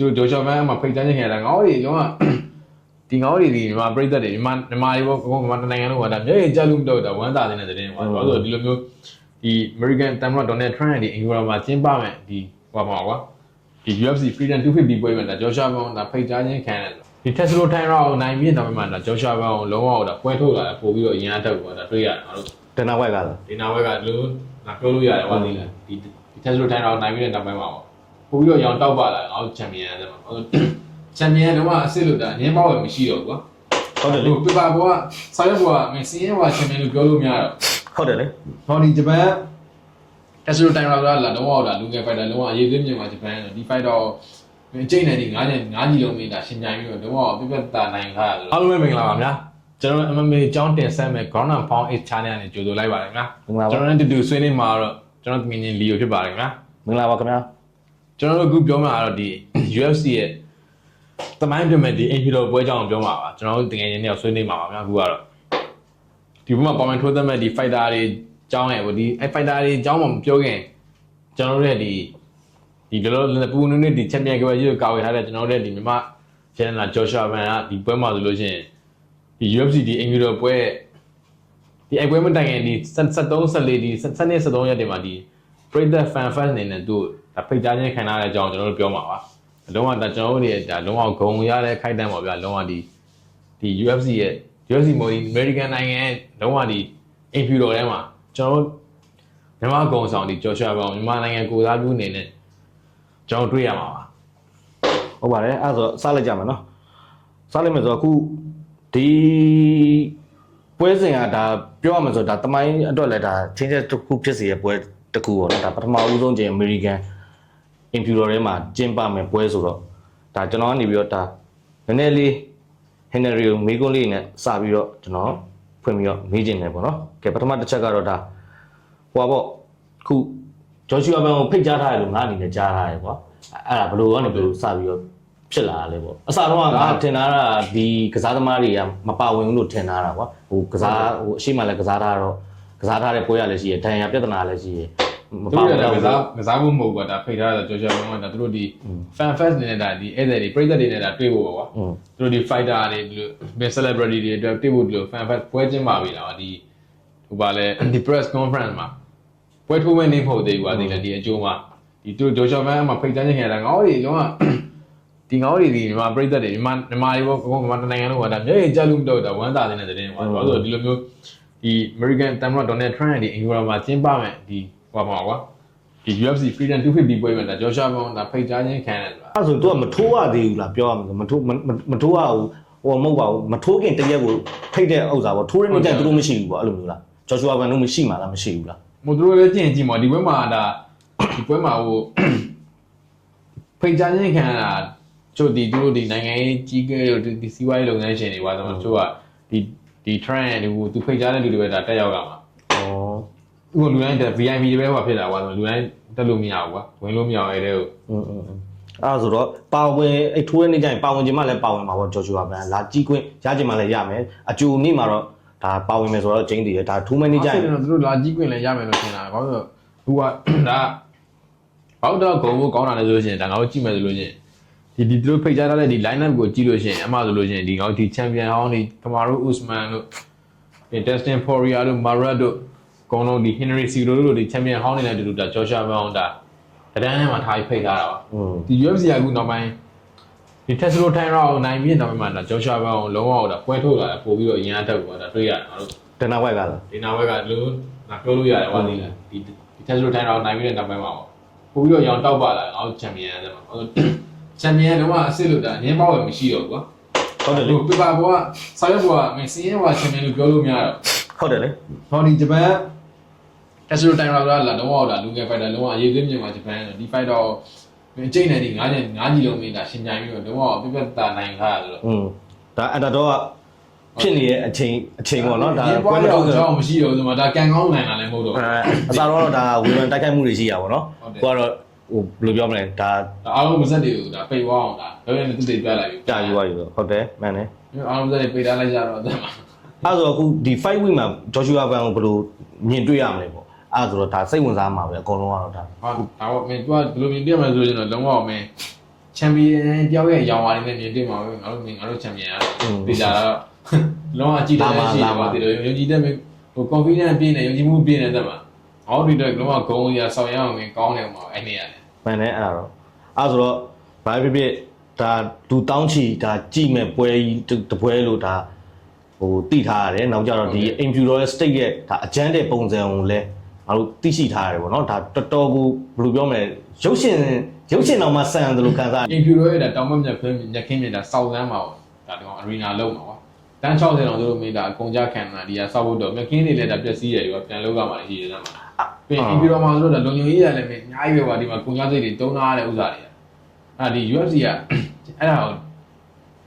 就小班嘛，配餐进来，我哋用啊，啲我哋啲嘛，配得啲嘛我嘛那样咯，但係加入到玩大啲呢啲，我說啲咁樣啲 American 但係Donald Trump 啲英國嘛，真把咩啲話嘛話，啲 UFC Freedom 250杯嘛，但係小班但配餐進看，啲 Tesla 睇到那邊但係嘛，但係小班老我但係推啦，普遍都贏得過，但係對呀，တင်နာဝက်ကလား ဒီနာဝက်ကလို့နာပြောလို့ရတယ်ဟောဒီလားဒီ Tesla ထိုင်တော့နိုင်ပြီးတဲ့နောက်ပိုင်းမှာပေါ့ပို့ပြီးတော့ရောင်တောက်ပါလာအောင်ချန်ပီယံတယ်မှာချန်ပီယံတော့အစ်စ်လို့တာအရင်ပေါ့ပဲမရှိတော့ဘူးကွာ ဟုတ်တယ်လေ ပြပါဘောကဆောက်ရွက်ဘောကမင်းစင်းရဲဘောချန်ပီယံလို့ပြောလို့မရတော့ ဟုတ်တယ်လေ ဟောဒီဂျပန် Tesla ထိုင်တော့လာတော့လာလူငယ်ဖိုက်တာလုံးဝအရေးသွင်းမြန်မာဂျပန်ဒီဖိုက်တော့အကျိတ်နဲ့ဒီ9ကြီးလုံးမင်းတာရှင်ပြိုင်ပြီးတော့တော့ပြပြတာနိုင်ခါရတယ်အားလုံးပဲမင်္ဂလာပါဗျာကျွန်တော် MMA အကြောင်းတင်ဆက်မဲ့ Ground and Pound X Channel နဲ့ကြိုဆိုလိုက်ပါတယ်ခင်ဗျာကျွန်တော်နဲ့တူဆွေးနွေးမှာတော့ကျွန်တော်ငင်းလီယိုဖြစ်ပါတယ်ခင်ဗျာ မင်္ဂလာပါခင်ဗျာ ကျွန်တော်တို့အခုပြောမှာတော့ဒီ UFC ရဲ့တမိုင်းပြမဲ့ဒီ Imperial ပွဲကြောင်းပြောမှာပါကျွန်တော်တို့တကယ်ချင်းနဲ့ဆွေးနွေးမှာပါခင်ဗျာအခုကတော့ဒီဘက်မှာပေါ်မန်ထိုးသက်မဲ့ဒီ fighter တွေကြောင်းရဲ့ဒီအဲ့ fighter တွေကြောင်းမှမပြောခင်ကျွန်တော်တို့ရဲ့ဒီလောပူနုနဲ့ဒီ Champion ကပဲရွေးကာဝေထားတဲ့ကျွန်တော်တို့ရဲ့ဒီမြမချန်နယ်ဂျော်ရှာဗန်ကဒီပွဲမှာဆိုလို့ရှိရင်ဒီ UFC ဒီ Imperial ပွဲဒီအပွဲမတိုင်ခင်ဒီ73 14ဒီ73ရက်တွေမှာဒီပရိသတ် fan fest အနေနဲ့သူဒါဖိတ်ကြားခြင်းခံရတဲ့အကြောင်းကျွန်တော်တို့ပြောမှာပါအလုံးဝဒါကျွန်တော်တို့ရဲ့ဒါလုံးဝဂုံရတဲ့ခိုက်တန်းပေါ့ဗျာလုံးဝဒီ UFC ရဲ့ UFC မို့ဒီ American နိုင်ငံလုံးဝဒီ Imperial ထဲမှာကျွန်တော်တို့မြန်မာဂုံဆောင်ဒီကျော်ရှာပေါင်းမြန်မာနိုင်ငံကိုစားပြုအနေနဲ့ကျွန်တော်တွေ့ရမှာပါ ဟုတ်ပါတယ်အဲ့ဒါဆိုစလိုက်ကြမယ်နော်စလိုက်မယ်ဆိုတော့အခုဒီပွဲစဉ်ကဒါပြောရမှာဆိုတော့ဒါတမိုင်းအတွက်လည်းဒါချင်းချက်တစ်ခုဖြစ်စီရဲ့ပွဲတစ်ခုပေါ့နော်ဒါပထမဦးဆုံးကျင် American Imperial ထဲမှာကျင်းပမယ်ပွဲဆိုတော့ဒါကျွန်တော်ကနေပြီးတော့ဒါနည်းနည်းလေး Henry ကိုမေးခွန်းလေးနဲ့စပြီးတော့ကျွန်တော်ဖွင့်ပြီးတော့မေးချင်တယ်ပေါ့နော်ကဲပထမတစ်ချက်ကတော့ဒါဟိုပါပေါ့ခုဂျော်ရှူအာဘန်ကိုဖိတ်ကြားထားတယ်လို့ငါအနေနဲ့ကြားထားတယ်ကွာအဲ့ဒါဘယ်လိုကနေဘယ်လိုစပြီးတော့ဖြစ်လာလဲပေါ့အစတော့ကငါထင်တာကဒီကစားသမားတွေကမပါဝင်ဘူးလို့ထင်တာကွာဟိုကစားဟိုအရှိမလည်းကစားထားတော့ကစားထားတဲ့ပွဲရလည်းရှိရဒဏ်ရာပြဿနာလည်းရှိရမပါဘူးတော့ကစားဖို့မဟုတ်ဘူးဒါဖိတ်ထားတာကျော်ကျော်လုံးကဒါသူတို့ဒီ fan fest နေနဲ့ဒါဒီဧည့်သည်တွေပရိသတ်တွေနဲ့ဒါတွေ့ဖို့ပေါ့ကွာသူတို့ဒီ fighter တွေဒီလို best celebrity တွေအတွက်တွေ့ဖို့ဒီလို fan fest ပွဲကျင်းပါပြီလားဒီဟိုပါလဲဒီ press conference မှာပွဲထိုးမဲ့နေဖို့သေးဘူးကွာဒီလည်းဒီအကျိုးမှာဒီသူတို့ကျော်ကျော်ဖန်မှာဖိတ်ကြားခြင်းခံရတာငေါ့တွေလုံးဝဒီငေါ့တွေဒီမြန်မာပရိသတ်တွေမြန်မာတွေပေါ့မြန်မာနိုင်ငံလုံးကဒါမြေကြီးကြလို့မတော့တာဝမ်းသာတဲ့တဲ့ကွာဘာလို့ဒီလိုမျိုးဒီ American တမ်မတော် Donald Trump ရဲ့ဒီအင်္ဂလာမှာကျင်းပမဲ့ဒီဟောပါကွာဒီ UFC Freedom 250ပွဲမှာဒါဂျော်ရှာဘောဒါဖိတ်ကြားခြင်းခံရတယ်ဆိုတာအဲ့ဆို तू ကမထိုးရသေးဘူးလားပြောရမှာမထိုးရဘူးဟိုမဟုတ်ပါဘူးမထိုးခင်တရက်ကိုဖိတ်တဲ့ဥစ္စာပေါ့ထိုးရနေကြသူတို့မရှိဘူးပေါ့အဲ့လိုမျိုးလားဂျော်ရှူအာဘန်တို့မရှိမှာလားမရှိဘူးလားမို့သူတို့လည်းကြည့်ရင်ကြည့်မှာဒီပွဲမှာဒါဒီပွဲမှာဟိုဖိတ်ကြားခြင်းခံရတာချို့ဒီသူတို့ဒီနိုင်ငံရေးကြီးကဲတို့ဒီစီးပွားရေးလုပ်ငန်းရှင်တွေပါဆိုတော့ချို့ကဒီ trend တွေဟိုသူဖိတ်ကြားတဲ့လူတွေပဲဒါတက်ရောက်ကြမှာဩသူကလူတိုင်းတက် VIP တွေပဲဟောဖြစ်တာကွာဆိုလူတိုင်းတက်လို့မရဘူးကွာဝင်လို့မရအဲ့တဲ့ကိုအဲ့ဆိုတော့ပါဝင်အဲ့ထိုးရနေကြရင်ပါဝင်ခြင်းမှလည်းပါဝင်မှာပေါ့ဂျော်ရှူအာဘန်လာကြီးခွင့်ရခြင်းမှလည်းရမယ်အကျိုးနေ့မှာတော့ဒါပါဝင်မယ်ဆိုတော့ကျင်းတည်တယ်ဒါထိုးမနေကြရင်သူတို့လာကြီးခွင့်လည်းရမယ်လို့ထင်တာဘာလို့လဲသူကဒါဘောက်တော့ဂုံဖို့ကောင်းတာလဲဆိုလို့ရှိရင်ဒါငါတို့ကြည့်မယ်ဆိုလို့ရှိရင်ဒီသူတို့ဖိတ်ကြားထားတဲ့ဒီ line up ကိုကြည့်လို့ရှိရင်အမှဆိုလို့ရှိရင်ဒီငါတို့ဒီ champion ဟောင်းဒီကမာရို Usman တို့ဒီ Dustin Poirier တို့ Marat တို့အကုန်လုံးဒီ Henry Cejudo တို့ဒီ champion ဟောင်းနေတဲ့အတူတူဒါ Joshua Brown ဒါတန်းထဲမှာထားပြီးဖိတ်ထားတာပါဒီ UFC ကအခုနောက်ပိုင်းဒီ Tesla ထိုင်တော့နိုင်ပြီးနောက်ပိုင်းမှာဒါ Joshua Brown လုံးဝဒါပွဲထုတ်လာတာပို့ပြီးတော့အရင်အထက်ကိုဒါတွေ့ရတယ်ငါတို့ဒနာဝက်ကလားဒီနာဝက်ကလို့ငါပြောလို့ရတယ်ဟောဒီလားဒီ Tesla ထိုင်တော့နိုင်ပြီးတဲ့နောက်ပိုင်းမှာပို့ပြီးတော့ရောင်တောက်ပါလာငါတို့ champion တယ်မှာချန်ပီယံတော့အစ်စ်လို့တာအရင်ပေါ့ပဲမရှိတော့ဘူးကွာဟုတ်တယ်လေပြပါဘောကဆောက်ရွက်ဘောကမင်းစင်းရဲဘောချန်ပီယံလို့ပြောလို့မရတော့ဟုတ်တယ်လေဟောဒီဂျပန် Tesla တိုင်ရာလာတော့လာလူငယ်ဖိုက်တာလုံးဝအရေးသွင်းမြန်မာဂျပန်ဒီဖိုက်တော့အကျိတ်နဲ့ဒီ9ကြီးလုံးမင်းဒါရှင်ပြိုင်ပြီးတော့ပြပြတာနိုင်ခါဆိုတော့ဒါအတတော့ဖြစ်နေတဲ့အချိန်ပေါ့နော်ဒါပွဲမတော့ကြောင်းမရှိတော့ဆိုမှဒါကန်ကောင်းနိုင်တာလည်းမဟုတ်တော့အစားတော့ဒါဝေဖန်တိုက်ခိုက်မှုတွေရှိရပါတော့ကိုကတော့ဟိုဘယ်လိုပြောမလဲဒါအားလုံးမစက်တွေကိုဒါပိတ်ဝအောင်ဒါဘယ်နဲ့တူတူပြလိုက်ပြီကြာယူပါယူတော့ဟုတ်တယ်မှန်တယ်အားလုံးမစက်တွေပိတ်ထားလိုက်ကြတော့အဲ့မှာအဲ့ဆိုအခုဒီ fight week မှာဂျော်ရှူအာဘန်ကိုဘယ်လိုမြင်တွေ့ရမလဲပေါ့အဲ့ဆိုတော့ဒါစိတ်ဝင်စားမှာပဲအကုန်လုံးကတော့ဒါဟုတ်ဒါပေါ့မင်း तू ကဘယ်လိုမြင်ပြမလဲဆိုရင်တော့လုံးဝမင်း ချန်ပီယံတယောက်ရဲ့ရောင်ဝါးလေးနဲ့မြင်တွေ့မှာပဲငါတို့ချန်ပီယံတေချာတော့လုံးဝကြည့်တယ်ရှိတယ်ပါဒီလိုယုံကြည်တဲ့ဟို confidence ပြည့်နေယုံကြည်မှုပြည့်နေတဲ့မှာအော်ဒီတော့လုံးဝဂုံရဆောင်ရအောင်ကောင်းတယ်မှာအဲ့နေရတယ်မှန်တယ်အဲ့ဒါတော့အဲ့ဆိုတော့ဘာဖြစ်ဖြစ်ဒါဒူတောင်းချီဒါကြည့်မဲ့ပွဲကြီးတပွဲလို့ဒါဟိုတိထားရတယ်နောက်ကြတော့ဒီ imperial state ရဲ့ဒါအကျန်းတဲ့ပုံစံကိုလည်းငါတို့သိရှိထားရတယ်ပေါ့နော်ဒါတော်တော်ကိုဘယ်လိုပြောမလဲရုပ်ရှင်တော့မှဆန်တယ်လို့ခံစား imperial ရဲ့တောင်ဘက်မြက်ခင်းမြင်တာစောက်လန်းမှာပေါ့ဒါတော့ arena လုံးမှာပေါ့တန်း60တောင်တို့လိုမင်းဒါအကုန်ကြခံတာဒီကစောက်ဖို့တော့မြက်ခင်းတွေလည်းဒါပျက်စီးတယ်ရောပြန်လောက်ကမှရှိတယ်မှာပြင် imperial မှာဆိုတော့ဒါလုံခြုံရေးရတယ်မင်းအများကြီးပဲကွာဒီမှာကုန်ကြစိတ်တွေတုံးထားတဲ့ဥစ္စာတွေအဲ့ဒီ UFC ကအဲ့ဒါ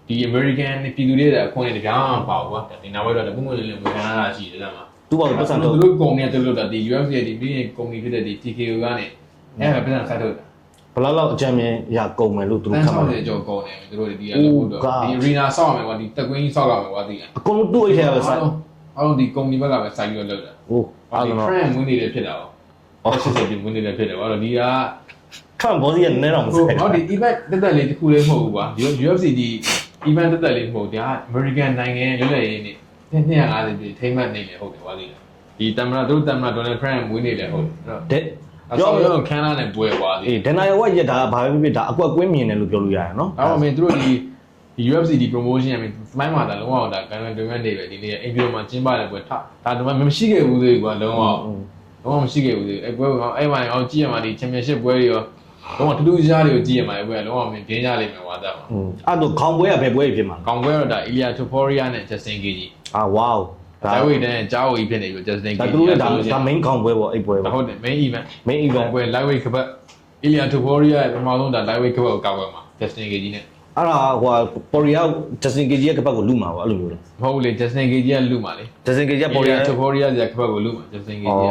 ဒီ American ပြည်သူတွေကအခွင့်အရေးတရားမှပါဘူးကွာဒီနောက်ဘက်တော့ပုံမှန်လေးလေးဝင်လာတာရှိတယ်မှာသူ့ဘာလို့ပတ်စံတော့သူတို့ကုန်နေတယ်လို့ဒါဒီ UFC ရဲ့ဒီပြည်ကုမ္ပဏီဖြစ်တဲ့ဒီ TKO ကနေအဲ့ဒါပတ်စံဆက်ထုတ်ဘယ်လောက်အကြမ်းမြင်ရကုန်မယ်လို့သူတို့ခန့်မှန်းတယ်ကြောကုန်တယ်သူတို့ဒီကလည်းဟုတ်တော့ဒီ arena ဆောက်ရမယ်ကွာဒီတက်ကွင်းကြီးဆောက်ရမယ်ကွာဒီအကုန်တူ့အိတ်ထဲပဲစိုက်အားလုံးဒီကုမ္ပဏီဘက်ကပဲစိုက်ပြီးတော့လုပ်တာဟုတ်အဲ့ဒါ friend ဝင်နေတယ်ဖြစ်တာပေါ့ဆက်ဆက်ပြီးဝင်နေတယ်ဖြစ်တယ်ဘာလို့ဒီကခံဘောစီကနည်းတော့မစိုက်ဟောဒီ event တက်တက်လေးတစ်ခုလေးမဟုတ်ဘူးကွာဒီ UFC ဒီ event တက်တက်လေးမဟုတ်ဒါ American နိုင်ငံလွတ်လပ်ရေးနေ့250ပြည်ထိမ့်မှတ်နေလေဟုတ်တယ်ကွာဒီတမန်တို့တမန် Donald Trump ဝင်နေတယ်ဟုတ်တယ်ကြောက်ရောခန်းလာနဲ့ပွဲသွားသေးဒန်နာယဝက်ရက်ဒါဘာပဲဖြစ်ဒါအကွက်ကွင်းမြင်တယ်လို့ပြောလို့ရတယ်နော်အဲ့တော့မင်းတို့ဒီ UFC ဒီ promotion ရမင်းမိုင်းမှာဒါလုံးဝဒါကန်ကန်တွင်မဲ့နေပဲဒီနေ့အင်ပီယိုမှာကျင်းပတဲ့ပွဲဒါတော့မရှိခဲ့ဘူးသေးကွာလုံးဝမရှိခဲ့ဘူးသေးအဲ့ပွဲကအဲ့မှာအောင်ကြည့်ရမှာဒီ championship ပွဲတွေရောလုံးဝတူတူကြားတွေကိုကြည့်ရမှာပွဲလုံးဝမင်းပြင်းကြလိမ့်မယ်ဝါသားမှာအဲ့တော့ခေါင်ပွဲကဘယ်ပွဲဖြစ်မှာခေါင်ပွဲတော့ဒါ Ilia Topuria နဲ့ Justin Gaethje ဝေါဒါဝိတ်တဲ့ကြားဝီဖြစ်နေပြီ Justin Gaethje ဒါသူတို့ဒါ main ခေါင်ပွဲပေါ့အဲ့ပွဲပေါ့ဟုတ်တယ် main event ပွဲ lightweight ကပတ် Ilia Topuria ပထမဆုံးဒါ lightweight ကပတ်ကိုကောက်ပွဲမှာ Justin Gaethje နဲ့အဲ့ဒါဟို Poria Justin Gaethje ရဲ့ကပတ်ကိုလူမှာပေါ့အဲ့လိုမျိုးလေမဟုတ်လေ Justin Gaethje ကလူမှာလေ Justin Gaethje Poria Topuria ရဲ့ကပတ်ကိုလူမှာ Justin Gaethje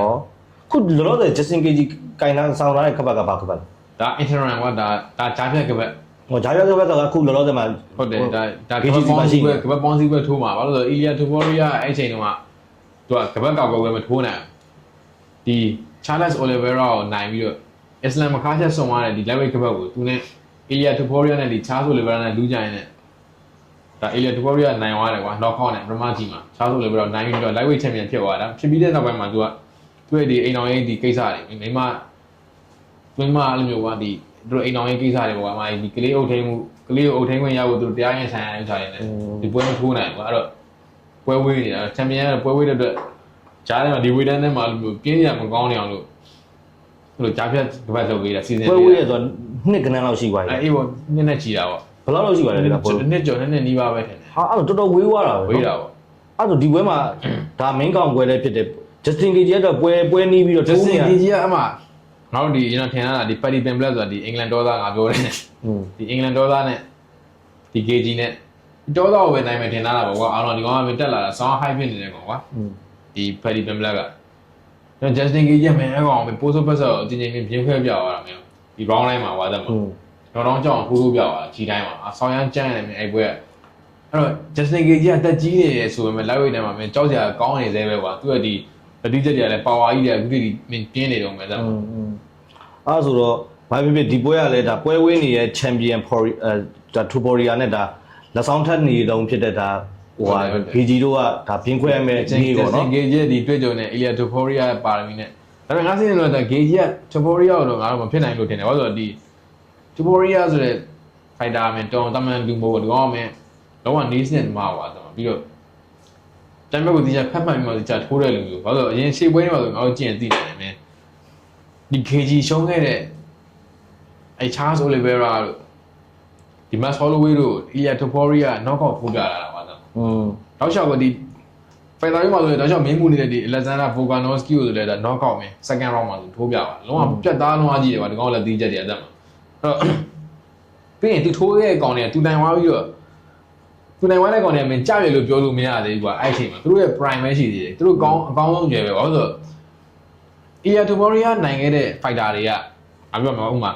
ခုလောလောဆယ် Justin Gaethje ကိုင်လာဆောင်လာတဲ့ကပတ်ကဘာကပတ်ဒါ interim ကဒါကြားဖြတ်ကပတ်ဟိုဂျာပြကပတ်ကခုလောလောဆယ်မှာဟုတ်တယ်ဒါကပတ်ပေါင်းစီပဲထိုးမှာဘာလို့လဲဆို Ilia Topuria အဲ့ချိန်တုန်းကသူကကပတ်ကောက်ပွဲမထိုးနိုင်ဒီ Charles Oliveira ကိုနိုင်ပြီးတော့ Islam မခါချက်ဆုံသွားတဲ့ဒီ lightweight ကပတ်ကိုသူနဲ့ Ilia Topuria နဲ့ဒီ Charles Oliveira နဲ့လူကြိုင်နဲ့ဒါ Ilia Topuria နိုင်သွားတယ်ကွာ knockout နဲ့ပထမကြီးမှာ Charles Oliveira နိုင်ပြီးတော့ lightweight champion ဖြစ်သွားတာဖြစ်ပြီးတဲ့နောက်ပိုင်းမှာသူကသူ့ရဲ့ဒီအိမ်တော်ရေးဒီကိစ္စတွေမိမအဲ့လိုမျိုးကဒီသူတို့အိမ်တော်ရေးကိစ္စတွေပေါ့ကွာအမဒီကလေးအုပ်ထိန်မှုကလေးကိုအုပ်ထိန်ခွင့်ရဖို့သူတို့တရားရင်ဆိုင်ရတဲ့နေဒီပွဲမထိုးနိုင်ဘူးအဲ့တော့ပွဲဝေးနေတာချန်ပီယံကပွဲဝေးတဲ့အတွက်ကြားထဲမှာဒီဝေးတန်းထဲမှာလို့ပြင်းရမကောင်းနေအောင်လို့လို့ကြားဖြတ်ကပတ်လုပ်ပေးတာစီစဉ်ပွဲဝေးရဆိုနှစ်ကနန်းလောက်ရှိသွားပြီအေးပေါ့နှစ်နဲ့ချီတာပေါ့ဘယ်လောက်ရှိပါလဲဒီကပွဲနှစ်ကျော်နှစ်နီးပါးပဲထင်တယ်ဟာအဲ့တော့တော်တော်ဝေးသွားတာပဲဝေးတာပေါ့အဲ့တော့ဒီပွဲမှာဒါ main ကောင်ပွဲလည်းဖြစ်တယ် Justin Gaethje ကတော့ပွဲနီးပြီးတော့ Justin Gaethje ကအမှငါတို့ဒီကျွန်တော်ထင်တာဒီ Paddy Pimblett ဆိုတာဒီအင်္ဂလန်ဒေါသငါပြောတယ်ဒီအင်္ဂလန်ဒေါသနဲ့ဒီ Gaethje နဲ့ဒေါသကိုပဲနိုင်မယ်ထင်တာပေါ့ကွာအားလုံးဒီကောင်ကမတက်လာတာဆောင်း high ဖြစ်နေတယ်ကွာဒီ Paddy Pimblett ကကျွန်တော် Justin Gaethje မင်းအကောင်ပိုးစိုးပတ်ဆော့အချင်းချင်းပြင်းခွဲပြသွားတာမင်းဒီ round line မှာဝါသက်မှာတော့ကြောင်ထိုးထိုးပြသွားတာခြေတိုင်းမှာဆောင်းရမ်းကြမ်းနေတယ်အဲ့ပွဲအဲ့တော့ Justin Gaethje ကတက်ကြီးနေတယ်ဆိုပေမဲ့ lightweight ထဲမှာမင်းကြောက်စရာကောင်းနေသေးပဲကွာသူကဒီတတိချက်တွေကလည်း power ကြီးတွေကအခုတည်းမင်းပြင်းနေတော့မယ်သက်အဲ့ဆိုတော့ဘာဖြစ်ဖြစ်ဒီပွဲကလည်းဒါပွဲဝင်းနေတဲ့ champion for ဒါ Topuria နဲ့ဒါလက်ဆောင်ထပ်နေတုံးဖြစ်တဲ့ဒါဟိုဟာ Gaethje တို့ကဒါပြင်းခွဲရမယ်ကြီးပေါ့နော် Gaethje ဒီတွေ့ကြုံနဲ့ Ilia Topuria ပါရမီနဲ့ဒါပေမဲ့ငါစဉ်းစားလို့ဒါ Gaethje က Topuria တော့ငါတော့မဖြစ်နိုင်လို့ထင်တယ်ဘာလို့လဲဆိုတော့ဒီ Topuria ဆိုတဲ့ fighter မင်းတောင်တမန်လူမို့ဒီကောင်မင်းလုံးဝ knees နဲ့မှာပါတော့ပြီးတော့တမ်းဘက်ကိုဒီချက်ဖတ်မှန်ပြီးမှဒီချက်ထိုးတဲ့လူမျိုးဘာလို့အရင်ရှေ့ပွဲတွေမှာဆိုငါတို့ကြည့်ရင်သိတယ်မင်းဒီ Gaethje ရှုံးခဲ့တဲ့အဲ Charles Oliveira တို့ဒီ Max Holloway တို့ Ilia Topuria knockout ထိုးပြလာတာပါတော့တောက်လျှောက်ကဒီ fighter တွေမှာဆိုတော့တောက်လျှောက်မင်းမှုနေတဲ့ဒီ Alexander Volkanovski ကိုဆိုလည်းဒါ knockout မင်း second round မှာဆိုထိုးပြပါလုံးဝပြတ်သားလုံးဝကြီးတယ်ကွာဒီကောင်လည်းတီးချက်တွေအသက်မှာအဲ့တော့ပြီးရင်သူထိုးခဲ့တဲ့ကောင်တွေကသူတိုင်သွားပြီးတော့သူနိုင်ဝိုင်းတဲ့ကောင်တွေကမင်းကြရလို့ပြောလို့မရသေးဘူးကွာအဲ့ချိန်မှာသူတို့ရဲ့ prime ပဲရှိသေးတယ်သူတို့အကောင်းဆုံးကြွယ်ပဲဘာလို့ဆိုတော့ Ilia Topuria နိုင်ခဲ့တဲ့ fighter တွေကအပြောမှာဥမာ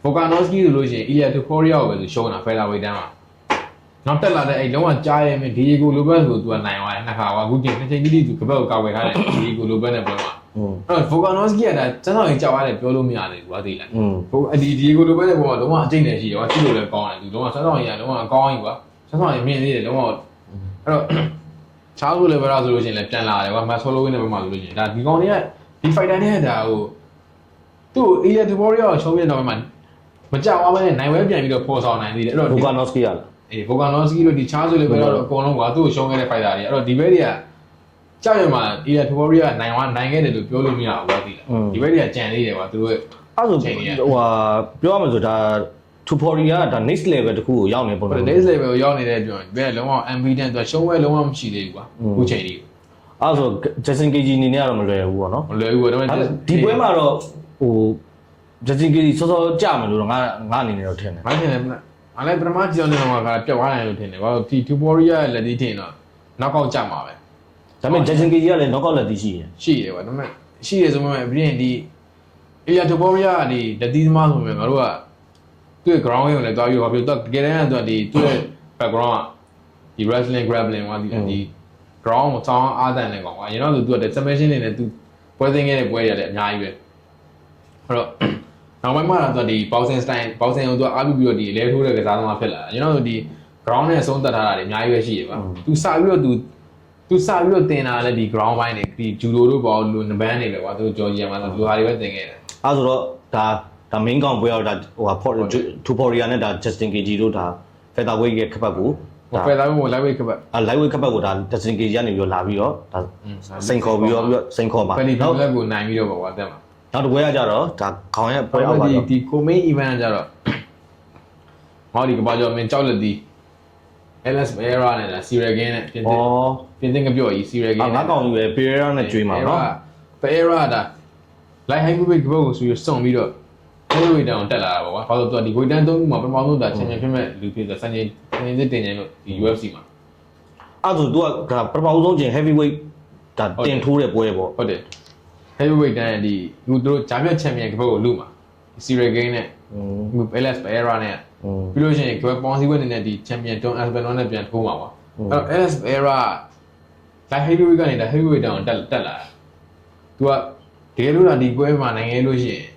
Volkanovski ဆိုလို့ရှိရင် Ilia Topuria ကိုပဲသူရှုံးတာ featherweight တန်းမှာနောက်တက်လာတဲ့အဲ့လုံးဝကြားရဲမင်း Diego Lopez ကိုသူကနိုင်သွားတယ်နှစ်ခါကွာအခုချိန်နှစ်ချိန်တိတိသူကပတ်ကိုကောက်ဝယ်ထားတယ် Diego Lopez နဲ့ပွဲမှာ အဲ့တော့ Volkanovski ကဒါစမ်းဆောင်ရင်ကြောက်ရတယ်ပြောလို့မရတယ်ကွာသိလား ။ ဟိုဒီကိုလိုပဲတဲ့ပုံကလုံးဝအကျိတ်နေရှိတယ်ကွာကြည့်လို့လည်းကောင်းတယ်သူလုံးဝစမ်းဆောင်ရင်လုံးဝအကောင်းကြီးကွာစမ်းဆောင်ရင်မြင်သေးတယ်လုံးဝအဲ့တော့ချားလို့လည်းပဲဆိုလို့ရှိရင်လည်းပြန်လာတယ်ကွာမဆောလိုဝင်းတဲ့ပုံမှာဆိုလို့ရှိရင်ဒါဒီကောင်တွေကဒီ fighter နဲ့ဒါဟိုသူ့ Ilya Topuria ကိုရှုံးပြတော့မှမကြောက်အောင်ပဲနိုင်ဝဲပြန်ပြီးတော့ပေါ်ဆောင်နိုင်သေးတယ်အဲ့တော့ Volkanovski ရလား Volkanovski တို့ဒီချားဆိုလည်းပဲတော့အကုန်လုံးကွာသူ့ကိုရှုံးခဲ့တဲ့ fighter တွေအဲ့တော့ဒီဘက်တွေကကြောက်ရမှာ Ilya Topuria နိုင်ခဲ့တယ်လို့ပြောလို့မရဘူးကွာသိလားဒီဘက်တွေကကြံသေးတယ်ကွာသူတို့ရဲ့ အဲ့ဆိုဟိုပြောရမှာဆိုဒါ Topuria ဒါ next level တခုကိုရောက်နေပုံ next level ကိုရောက်နေတဲ့ပြောရင်ဘယ်လုံးဝ ambition သူရှုံးဝဲလုံးဝမရှိသေးဘူးကွာခုချိန်ကြီးအဲ့ဆို Jason KG အနေနဲ့ကတော့မလွယ်ဘူးပေါ့နော်မလွယ်ဘူးဒါပေမဲ့ဒီပွဲမှာတော့ဟို Jason KG စောစောကြမယ်လို့တော့ငါအနေနဲ့တော့ထင်တယ်ငါထင်တယ်ငါလည်းပထမကြောင်နေတော့ကပြတ်သွားတယ်လို့ထင်တယ်ဘာလို့ဒီ Topuria ရဲ့လက်သေးထင်တော့ knockout ကြမှာပဲဒါပေမဲ့ Jason KG ကလည်း knockout လက်သေးရှိတယ်ရှိတယ်ကွာဒါပေမဲ့ရှိတယ်ဆိုမှပြီးရင်ဒီ Ilya Topuria ကဒီလက်သေးသမားဆိုမှငါတို့ကသူ့ ground game ကိုလည်းတွားပြီးဟောပြီးတော့တကယ်တမ်းကဒီသူ့ရဲ့ background ကဒီ wrestling grappling ကဒီ ground ကိုစောင်းအားတန်နေကောင်ကွာရင်တော့သူက submission နေနဲ့သူပွဲသိမ်းခဲ့တဲ့ပွဲတွေလည်းအများကြီးပဲအဲ့တော့နောက်ပိုင်းမှာတော့ဒီ boxing style boxing ကိုသူအားပြီးတော့ဒီလဲထိုးတဲ့ကစားသမားဖြစ်လာရင်တော့ဒီ ground နဲ့အဆုံးသတ်ထားတာတွေအများကြီးပဲရှိရပါသူစပြီးတော့သူစပြီးတော့တင်တာလည်းဒီ ground ဘိုင်းတွေဒီ judo တို့ပေါ့လို့နဘန်းတွေပဲကွာသူကြော်ကြီးရမှာလူဟာတွေပဲတင်ခဲ့တယ်အဲ့ဆိုတော့ဒါ main ကောင်ပွဲတော့ဒါဟို Topuria နဲ့ဒါ Justin KG တို့ဒါ featherweight ရဲ့ခပတ်ကိုဒါ featherweight lightweight ခပတ်lightweight ခပတ်ကိုဒါ Justin KG ကနေပြီးတော့လာပြီးတော့ဒါစိန်ခေါ်ပြီးတော့စိန်ခေါ်ပါနောက်လက်ကိုနိုင်ပြီးတော့ကွာတက်မှာနောက်တစ်ပွဲကကြတော့ဒါခေါင်းရဲ့ပွဲအောက်ပါတော့ဒီ co-main event ကကြတော့ဟောဒီကဘာကြောင့်မင်းကြောက်လက်ဒီ LS Pereira နဲ့ဒါ Cyril Gane နဲ့ပြင်သင်ကပြော့ကြီး Cyril Gane ငါကောင်ကြီးပဲ Pereira နဲ့ကျွေးမှာနော် Pereira ဒါ light heavyweight ကဘောကိုဆိုရစုံပြီးတော့ heavyweight တောင်တက်လာတာပေါ့ကွာဘာလို့သူကဒီ weight တန်းသုံးခုမှာပထမဆုံးဒါ champion ဖြစ်မဲ့လူဖြစ်ဆိုစံချိန်စစ်တင်ချိန်လို့ဒီ UFC မှာအဲ့ဆို तू ကဒါပထမဆုံးချိန် heavyweight ဒါတင်ထိုးတဲ့ပွဲပေါ့ဟုတ်တယ် heavyweight တန်းဒီသူတို့ဂျာမြတ် champion ကဘောကိုလူမှာ Cyril Gane နဲ့LS Pereira နဲ့ပြီးလို့ရှိရင်ကဘောပေါင်းစည်းဝဲနေတဲ့ဒီ champion Don Aspinall နဲ့ပြန်ထိုးမှာပေါ့အဲ့တော့ LS Pereira light heavyweight ကနေဒါ heavyweight တောင်တက်လာသူကတကယ်လို့ဒီပွဲမှာနိုင်ခဲ့လို့ရှိရင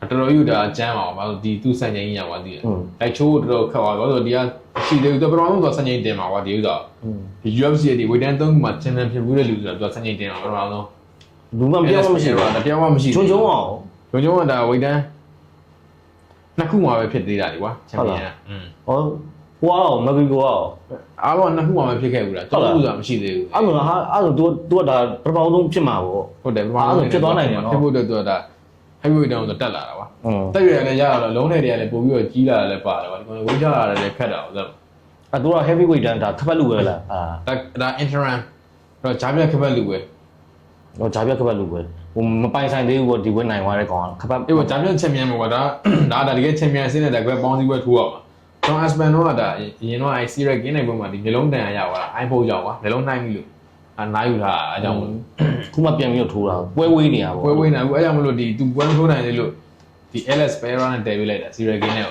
်တော်တော်ကြီးဒါအကျမ်းပါဘာလို့ဒီသူ့စံချိန်ကြီးရပါသေးတယ်လိုက်ချိုးတော်တော်ခက်သွားတော့ဒီကရှိတယ်သူပထမဆုံးတော့စံချိန်တင်ပါကွာဒီဥစ္စာဒီ UFC ရဲ့ဒီ weight တန်း3ခုမှာ champion ဖြစ်ဘူးတဲ့လူဆိုတာသူကစံချိန်တင်အောင်ပထမဆုံးလူမှပြောင်းမရှိတော့တရားမှမရှိချုံအောင်ကဒါ weight တန်းနှစ်ခုမှာပဲဖြစ်သေးတာလေကွာ champion ကဟောဟိုအောင်မဂီကိုအောင်အားလုံးနှစ်ခုမှာပဲဖြစ်ခဲ့ဘူးလား3ခုဆိုတာမရှိသေးဘူးအဲ့လိုဟာအဲ့လို तू ကဒါပထမဆုံးဖြစ်မှာပေါ့ဟုတ်တယ်ပထမဆုံးဖြစ်သွားနိုင်တယ်နော်ဖြစ်ဖို့တော့ तू ကဒါ heavyweight တောင်ဆိုတက်လာတာကွာတက်ရွယ်လည်းရတာတော့လုံးထဲတွေကလည်းပို့ပြီးတော့ကြီးလာတယ်လည်းပါတယ်ကွာဒီကောင်ဝေးကြလာတယ်လည်းခက်တာဟုတ်တယ်အဲ့ तू က heavyweight တန်းဒါခပတ်လူပဲလားဒါ interim တော့ဂျာပြက်ခပတ်လူပဲဟောဂျာပြက်ခပတ်လူပဲဟိုမပိုင်ဆိုင်သေးဘူးပေါ့ဒီဝင်းနိုင်သွားတဲ့ကောင်ကခပတ်အေးပေါ့ဂျာပြက်ချန်ပီယံပေါ့ကွာဒါတကယ်ချန်ပီယံအဆင့်နဲ့ဒါကွယ်ပေါင်းစည်းပွဲထိုးရမှာDon Aspinall ကဒါရင်တော့ Cyril Gane နိုင်ပွဲမှာဒီမျိုးလုံးတန်ရရောက်လာ iPhone ရောက်ကွာမျိုးလုံးနိုင်ပြီလို့နိုင်ယူထားအကြောင်းခုမှပြန်ပြီးတော့ထိုးတာပွဲဝေးနေတာပေါ့ပွဲဝေးနေတာအခုအဲကြောင့်မလို့ဒီသူပွဲထိုးနိုင်သေးလို့ဒီ LS Pereira နဲ့တယ်ပေးလိုက်တာ Cyril Gane နဲ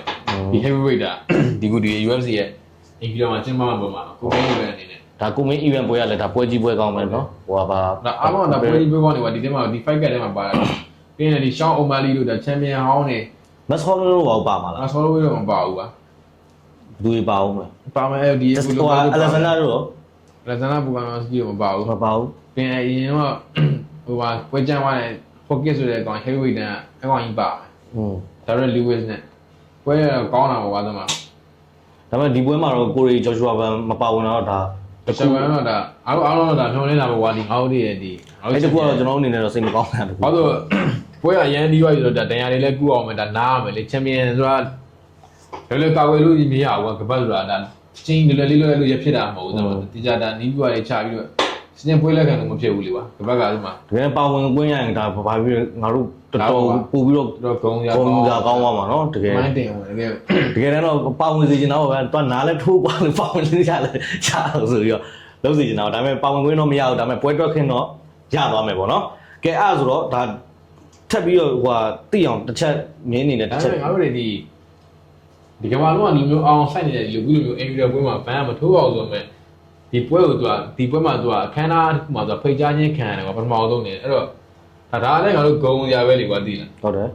့ဒီ heavyweight ဒါဒီခုဒီ UFC ရဲ့အင်ဂျီတော်မှာကျင်းပမှာပုံမှာကိုမင်း event အနေနဲ့ဒါကိုမင်း event ပွဲရလဲဒါပွဲကြီးပွဲကောင်းမယ်နော်ဟိုပါဒါအားလုံးဒါပွဲကြီးပွဲကောင်းနေကွာဒီထဲမှာဒီ fight card ထဲမှာပါတယ်ပြီးရင်ဒီ Sean O'Malley တို့ဒါ champion ဟောင်းနေ Masol တို့ဘာပါမှာလား Masol တို့မပါဘူးကွာလူပါအောင်မယ်ပါမယ်ဒီဟိုအလက်ဇန်နာတို့လက်ဇန်နာဘူကန်စကီမပါဘူးမပါဘူးပြင်အရင်ကဟိုပါပွဲကြမ်းသွားတဲ့ focus ဆိုတဲ့အကောင် heavyweight တန်းအကောင်ကြီးပါဒါတော့ Lewis နဲ့ပွဲရကောင်းတာပေါ့ကွာသမားဒါပေမဲ့ဒီပွဲမှာတော့ကိုရီဂျော်ရှူအာဗန်မပါဝင်တော့ဒါတခုတော့ဒါအားလုံးတော့ဒါနှုံးနေတာပေါ့ကွာဒီငါတို့ရဲ့ဒီအဲ့တခုကတော့ကျွန်တော်အနေနဲ့တော့စိတ်မကောင်းတာတခုဘာလို့ပွဲအရန်ဒီးသွားပြီဆိုတော့ဒါတန်ရာတွေလည်းကူအောင်မယ်ဒါနားရမယ်လေ champion ဆိုတာလွယ်ကာကွယ်လို့မရဘူးကပတ်ဆိုတာဒါချင်းလွယ်လေးရဖြစ်တာမဟုတ်ဘူးဆိုတော့ဒီကြတာနီးပြွားတွေချပြီးတော့စင်းပွဲလက်ခံလို့မဖြစ်ဘူးလေကွာကပတ်ကဒီမှာတကယ်ပါဝင်ကွင်းရရင်ဒါဘာပြီးငါတို့တော်တော်ပို့ပြီးတော့ဂုံရကောင်းသွားမှာနော်တကယ်မိုင်းတင်ဝင်တကယ်တော့ပါဝင်စေချင်တော့ဗျာသူကနားလဲထိုးပါလို့ပါဝင်နေကြလဲချအောင်ဆိုပြီးတော့လုပ်စီချင်တော့ဒါပေမဲ့ပါဝင်ကွင်းတော့မရဘူးဒါပေမဲ့ပွဲတွက်ခင်းတော့ရသွားမယ်ပေါ့နော်ကဲအဲ့ဆိုတော့ဒါထပ်ပြီးတော့ဟိုတိအောင်တစ်ချက်မြင်းနေတဲ့တစ်ချက်ငါတို့တွေဒီကမ္ဘာလုံးကဒီမျိုးအောင်ဆိုင်နေတဲ့ဒီလိုမျိုးအင်ဂျီနီယာပွဲမှာဘန်ကမထိုးအောင်ဆိုမဲ့ဒီပွဲကိုသူကဒီပွဲမှာသူကအခမ်းအနားတစ်ခုမှာသူကဖိတ်ကြားခြင်းခံရတယ်ကွာပထမဆုံးနေအဲ့တော့ ဒါလည်းငါတို့ဂုံရပဲလေကွာသိလား ဟုတ်တယ်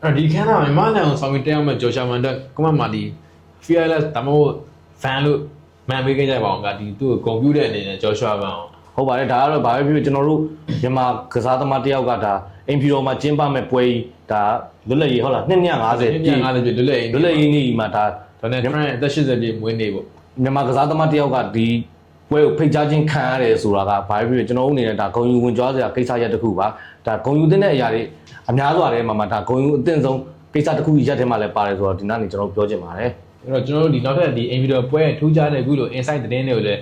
အဲ့ဒီခန်းသားမြန်မာနိုင်ငံဆောင်ပြီးတက်ရောက်မဲ့ဂျော်ရှာမန်တက်ကမမာဒီ fearless ဒါမှမဟုတ် fan လို့မှန်ပေးခဲ့ကြပါအောင်ကဒီသူ့ကိုဂုံပြူတဲ့အနေနဲ့ဂျော်ရှာမန်အောင် ဟုတ်ပါတယ်ဒါကတော့ဘာပဲဖြစ်ဖြစ်ကျွန်တော်တို့မြန်မာကစားသမားတယောက်ကဒါအင်ဖီရိုမှာကျင်းပမဲ့ပွဲကြီးဒါလွတ်လပ်ရေးဟုတ်လား250 50ပြည့်လွတ်လပ်ရေး လွတ်လပ်ရေးနေ့မှာဒါ ဒါနဲ့ friend အသက်80ပြည့်မွေးနေပေါ့ မြန်မာကစားသမားတယောက်ကဒီပွဲကိုဖိတ်ကြားခြင်းခံရတယ်ဆိုတာကဘာပဲဖြစ်ဖြစ်ကျွန်တော်တို့အနေနဲ့ဒါဂုံယူဝင်ကြွားစရာကိစ္စရပ်တစ်ခုပါဒါဂုံယူတဲ့အရာတွေအများစွာထဲမှာဒါဂုံယူအသင့်ဆုံးကိစ္စတစ်ခုရက်ထဲမှာလည်းပါတယ်ဆိုတော့ဒီနေ့ကျွန်တော်ပြောချင်ပါတယ် အဲ့တော့ကျွန်တော်တို့ဒီနောက်ထပ်ဒီ individual ပွဲထူးခြားတဲ့အခုလို insight သတင်းတွေကိုလည်း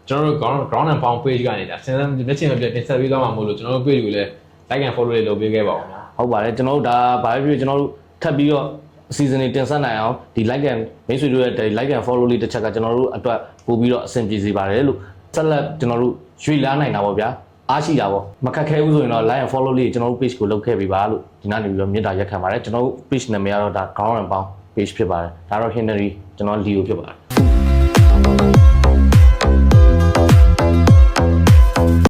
ကျွန်တော်တို့ ground and pound page ကနေဒါစဉ်းစားလက်ချင်မပြတ်တင်ဆက်ပေးသွားမှာမို့လို့ကျွန်တော်တို့ page ကိုလည်း like and follow လေးလုပ်ပေးခဲ့ပါဦးများ ဟုတ်ပါတယ်ကျွန်တော်တို့ဒါဘာပဲဖြစ်ဖြစ်ကျွန်တော်တို့ထပ်ပြီးတော့အစီအစဉ်တွေတင်ဆက်နိုင်အောင်ဒီ like and မိတ်ဆွေတို့ရဲ့ဒီ like and follow လေးတစ်ချက်ကကျွန်တော်တို့အတွက်ပို့ပြီးတော့အဆင်ပြေစေပါတယ်လို့ဆက်လက်ကျွန်တော်တို့ရွေ့လာနိုင်တာပေါ့ဗျာအားရှိတာပေါ့မခက်ခဲဘူးဆိုရင်တော့ like and follow လေးကျွန်တော်တို့ page ကိုလုပ်ခဲ့ပေးပါလို့ဒီနေ့နေပြီးတော့မြစ်တာရက်ခံပါတယ်ကျွန်တော်တို့ page နာမည်ကတော့ဒါ ground and pound page ဖြစ်ပါတယ်ဒါတော့ Henry ကျွန်တော် Leo ဖြစ်ပါတယ်